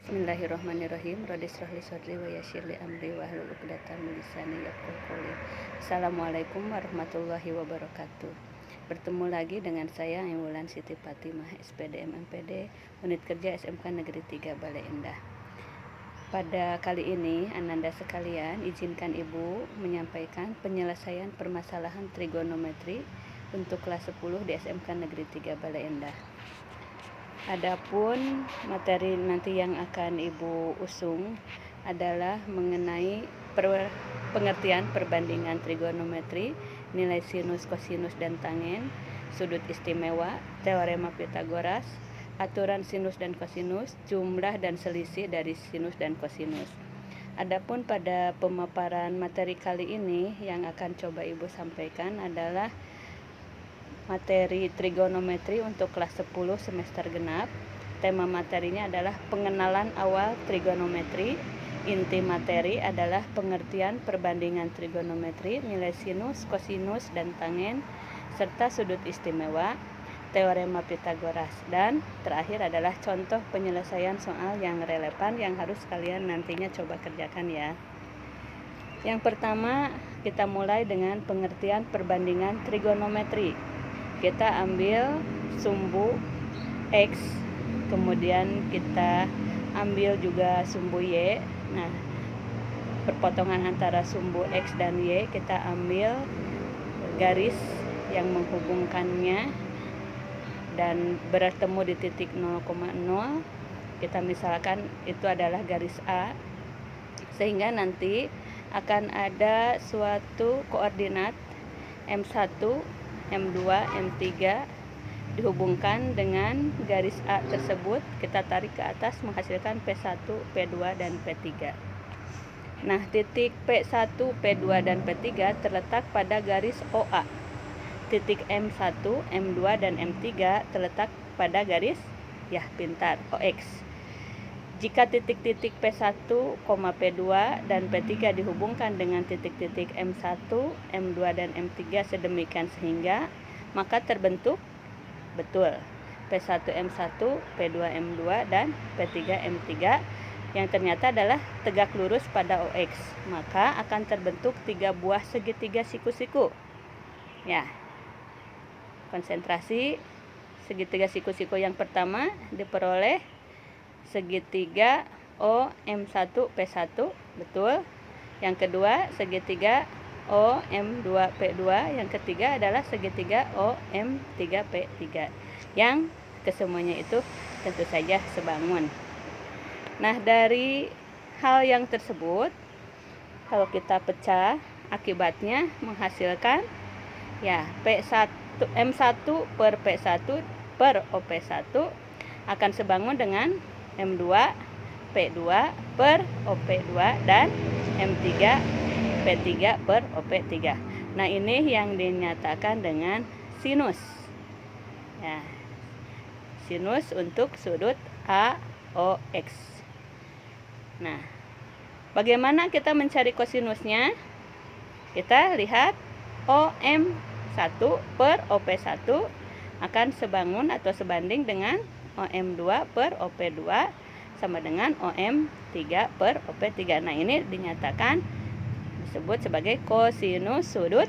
Bismillahirrahmanirrahim. Rabbi shrah li sadri wa yassir li amri wahlul 'uqdatam min lisani yafqahu qawli. Assalamualaikum warahmatullahi wabarakatuh. Bertemu lagi dengan saya Wulan Siti Fatimah, SPD MMPD, Unit Kerja SMK Negeri 3 Bale Endah. Pada kali ini, Ananda sekalian, izinkan Ibu menyampaikan penyelesaian permasalahan trigonometri untuk kelas 10 di SMK Negeri 3 Bale Endah. Adapun materi nanti yang akan Ibu usung adalah mengenai pengertian perbandingan trigonometri, nilai sinus, kosinus, dan tangen, sudut istimewa, teorema Pitagoras, aturan sinus dan kosinus, jumlah dan selisih dari sinus dan kosinus. Adapun pada pemaparan materi kali ini yang akan coba Ibu sampaikan adalah materi trigonometri untuk kelas 10 semester genap. Tema materinya adalah pengenalan awal trigonometri. Inti materi adalah pengertian perbandingan trigonometri, nilai sinus, kosinus, dan tangen, serta sudut istimewa, teorema Pitagoras. Dan terakhir adalah contoh penyelesaian soal yang relevan yang harus kalian nantinya coba kerjakan ya. Yang pertama, kita mulai dengan pengertian perbandingan trigonometri. Kita ambil sumbu X, kemudian kita ambil juga sumbu Y. Nah, perpotongan antara sumbu X dan Y, kita ambil garis yang menghubungkannya dan bertemu di titik 0,0. Kita misalkan itu adalah garis A, sehingga nanti akan ada suatu koordinat M1, M2, M3 dihubungkan dengan garis A tersebut, kita tarik ke atas menghasilkan P1, P2, dan P3. Nah, titik P1, P2, dan P3 terletak pada garis OA. Titik M1, M2, dan M3 terletak pada garis, ya pintar, OX. Jika titik-titik P1, P2, dan P3 dihubungkan dengan titik-titik M1, M2, dan M3 sedemikian sehingga, maka terbentuk betul P1, M1, P2, M2, dan P3, M3 yang ternyata adalah tegak lurus pada OX. Maka akan terbentuk 3 buah segitiga siku-siku. Ya, konsentrasi segitiga siku-siku yang pertama diperoleh segitiga OM1 P1, betul. Yang kedua segitiga OM2 P2, yang ketiga adalah segitiga OM3 P3. Yang kesemuanya itu tentu saja sebangun. Nah, dari hal yang tersebut, kalau kita pecah, akibatnya menghasilkan ya P1 M1 per P1 per OP1 akan sebangun dengan M2 P2 per OP2 dan M3 P3 per OP3. Nah, ini yang dinyatakan dengan sinus. Ya, sinus untuk sudut AOX. Nah, bagaimana kita mencari kosinusnya? Kita lihat OM1 per OP1 akan sebangun atau sebanding dengan OM2 per OP2 sama dengan OM3 per OP3. Nah, ini dinyatakan disebut sebagai kosinus sudut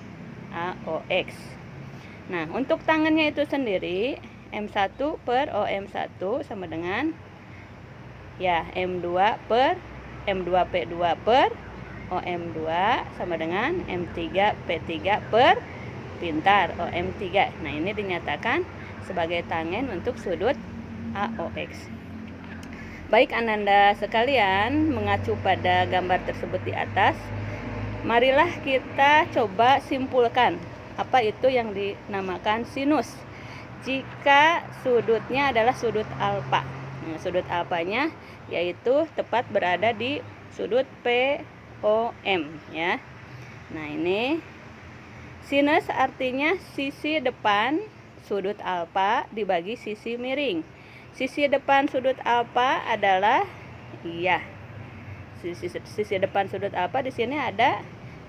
AOX. Nah, untuk tangennya itu sendiri, M1 per OM1 sama dengan ya M2 per M2 P2 per OM2 sama dengan M3 P3 per pintar OM3. Nah, ini dinyatakan sebagai tangen untuk sudut AOX. Baik Ananda sekalian, mengacu pada gambar tersebut di atas, marilah kita coba simpulkan apa itu yang dinamakan sinus jika sudutnya adalah sudut alfa. Nah, sudut alfanya yaitu tepat berada di sudut POM ya. Nah, ini sinus artinya sisi depan sudut alfa dibagi sisi miring. Sisi depan sudut alfa adalah sisi depan sudut alfa di sini ada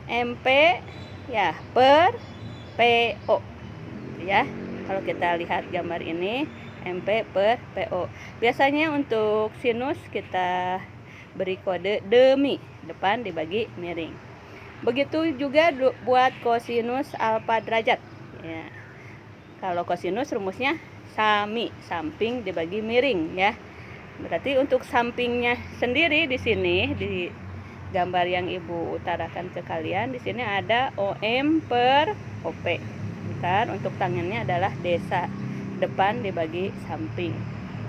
MP ya per PO ya. Kalau kita lihat gambar ini, MP per PO. Biasanya untuk sinus kita beri kode demi, depan dibagi miring. Begitu juga buat kosinus alfa derajat. Ya. Kalau kosinus rumusnya sami, samping dibagi miring ya. Berarti untuk sampingnya sendiri di sini di gambar yang Ibu utarakan ke kalian, di sini ada OM per OP. Bentar, untuk tangannya adalah desa, depan dibagi samping.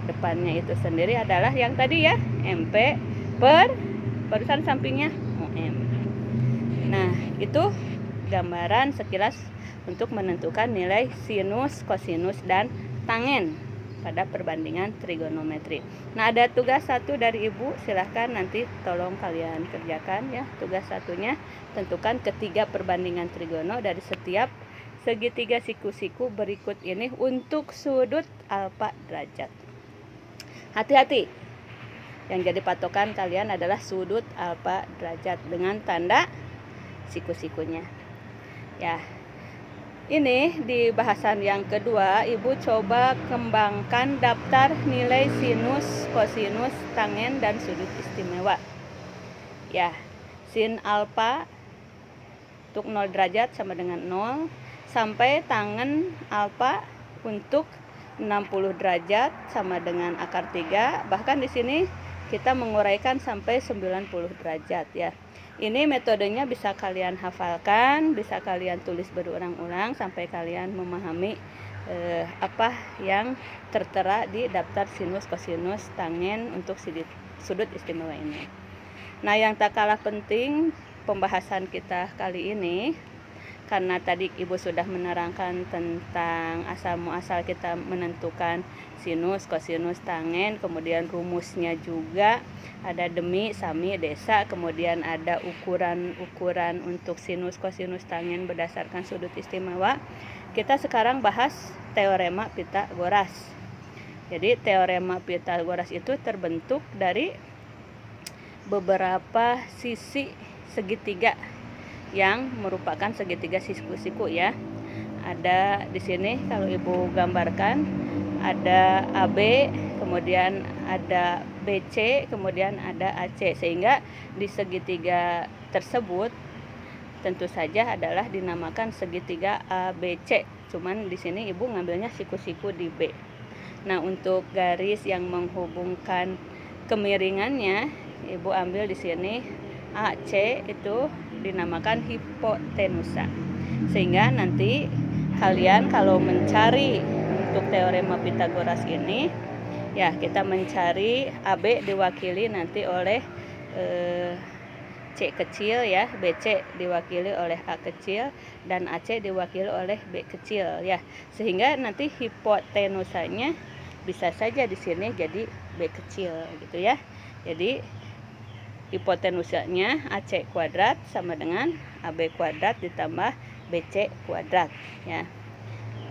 Depannya itu sendiri adalah yang tadi ya, MP per barusan sampingnya OM. Nah, itu gambaran sekilas untuk menentukan nilai sinus, kosinus, dan tangen pada perbandingan trigonometri. Nah, ada tugas satu dari Ibu, silahkan nanti tolong kalian kerjakan ya. Tugas satunya, tentukan ketiga perbandingan trigono dari setiap segitiga siku-siku berikut ini untuk sudut alfa derajat. Hati-hati, yang jadi patokan kalian adalah sudut alfa derajat dengan tanda siku-sikunya ya. Ini di bahasan yang kedua, Ibu coba kembangkan daftar nilai sinus, kosinus, tangen, dan sudut istimewa. Ya, sin alfa untuk 0 derajat sama dengan 0, sampai tangen alfa untuk 60 derajat sama dengan akar 3. Bahkan di sini kita menguraikan sampai 90 derajat ya. Ini metodenya bisa kalian hafalkan, bisa kalian tulis berulang-ulang sampai kalian memahami apa yang tertera di daftar sinus, kosinus, tangen untuk sudut istimewa ini. Nah, yang tak kalah penting pembahasan kita kali ini, karena tadi Ibu sudah menerangkan tentang asal muasal kita menentukan sinus, kosinus, tangen, kemudian rumusnya juga ada demi, sami, desa, kemudian ada ukuran-ukuran untuk sinus, kosinus, tangen berdasarkan sudut istimewa. Kita sekarang bahas teorema Pitagoras. Jadi teorema Pitagoras itu terbentuk dari beberapa sisi segitiga yang merupakan segitiga siku-siku ya. Ada di sini kalau Ibu gambarkan ada AB, kemudian ada BC, kemudian ada AC, sehingga di segitiga tersebut tentu saja adalah dinamakan segitiga ABC. Cuman di sini Ibu ngambilnya siku-siku di B. Nah, untuk garis yang menghubungkan kemiringannya Ibu ambil di sini AC itu dinamakan hipotenusa. Sehingga nanti kalian kalau mencari untuk teorema Pitagoras ini ya, kita mencari AB diwakili nanti oleh C kecil ya, BC diwakili oleh A kecil, dan AC diwakili oleh B kecil ya. Sehingga nanti hipotenusanya bisa saja di sini jadi B kecil gitu ya. Jadi hipotenusanya AC kuadrat sama dengan AB kuadrat ditambah BC kuadrat ya.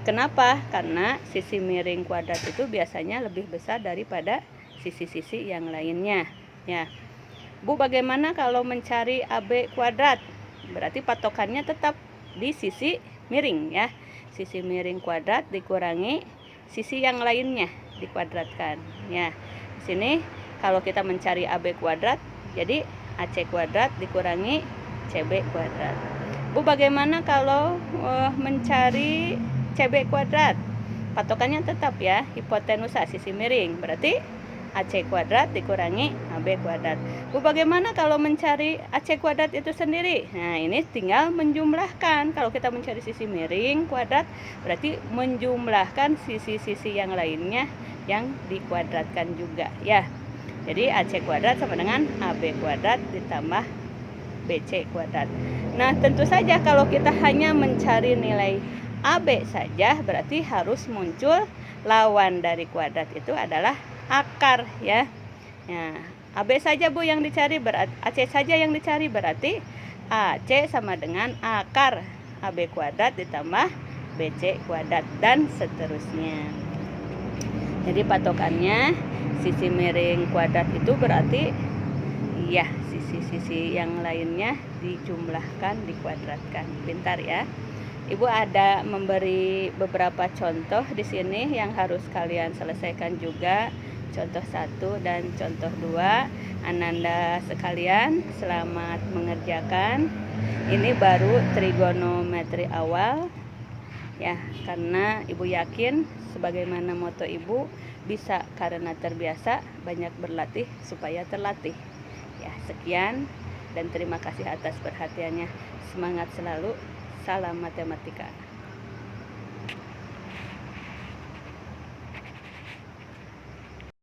Kenapa? Karena sisi miring kuadrat itu biasanya lebih besar daripada sisi-sisi yang lainnya ya. Bu, bagaimana kalau mencari AB kuadrat? Berarti patokannya tetap di sisi miring ya. Sisi miring kuadrat dikurangi sisi yang lainnya dikuadratkan ya. Di sini kalau kita mencari AB kuadrat, jadi AC kuadrat dikurangi CB kuadrat. Bu, bagaimana kalau mencari CB kuadrat? Patokannya tetap ya, hipotenusa sisi miring, berarti AC kuadrat dikurangi AB kuadrat. Bu, bagaimana kalau mencari AC kuadrat itu sendiri? Nah, ini tinggal menjumlahkan. Kalau kita mencari sisi miring kuadrat, berarti menjumlahkan sisi-sisi yang lainnya yang dikuadratkan juga ya. Jadi AC kuadrat sama dengan AB kuadrat ditambah BC kuadrat. Nah, tentu saja kalau kita hanya mencari nilai AB saja, berarti harus muncul lawan dari kuadrat itu adalah akar ya. Nah, AB saja Bu yang dicari, berarti AC saja yang dicari, berarti AC sama dengan akar AB kuadrat ditambah BC kuadrat dan seterusnya. Jadi patokannya sisi miring kuadrat itu berarti ya sisi-sisi yang lainnya dijumlahkan, dikuadratkan. Pintar ya. Ibu ada memberi beberapa contoh di sini yang harus kalian selesaikan juga. Contoh 1 dan contoh 2. Ananda sekalian, selamat mengerjakan. Ini baru trigonometri awal ya, karena Ibu yakin sebagaimana moto Ibu, bisa karena terbiasa, banyak berlatih supaya terlatih. Ya, sekian dan terima kasih atas perhatiannya. Semangat selalu. Salam matematika.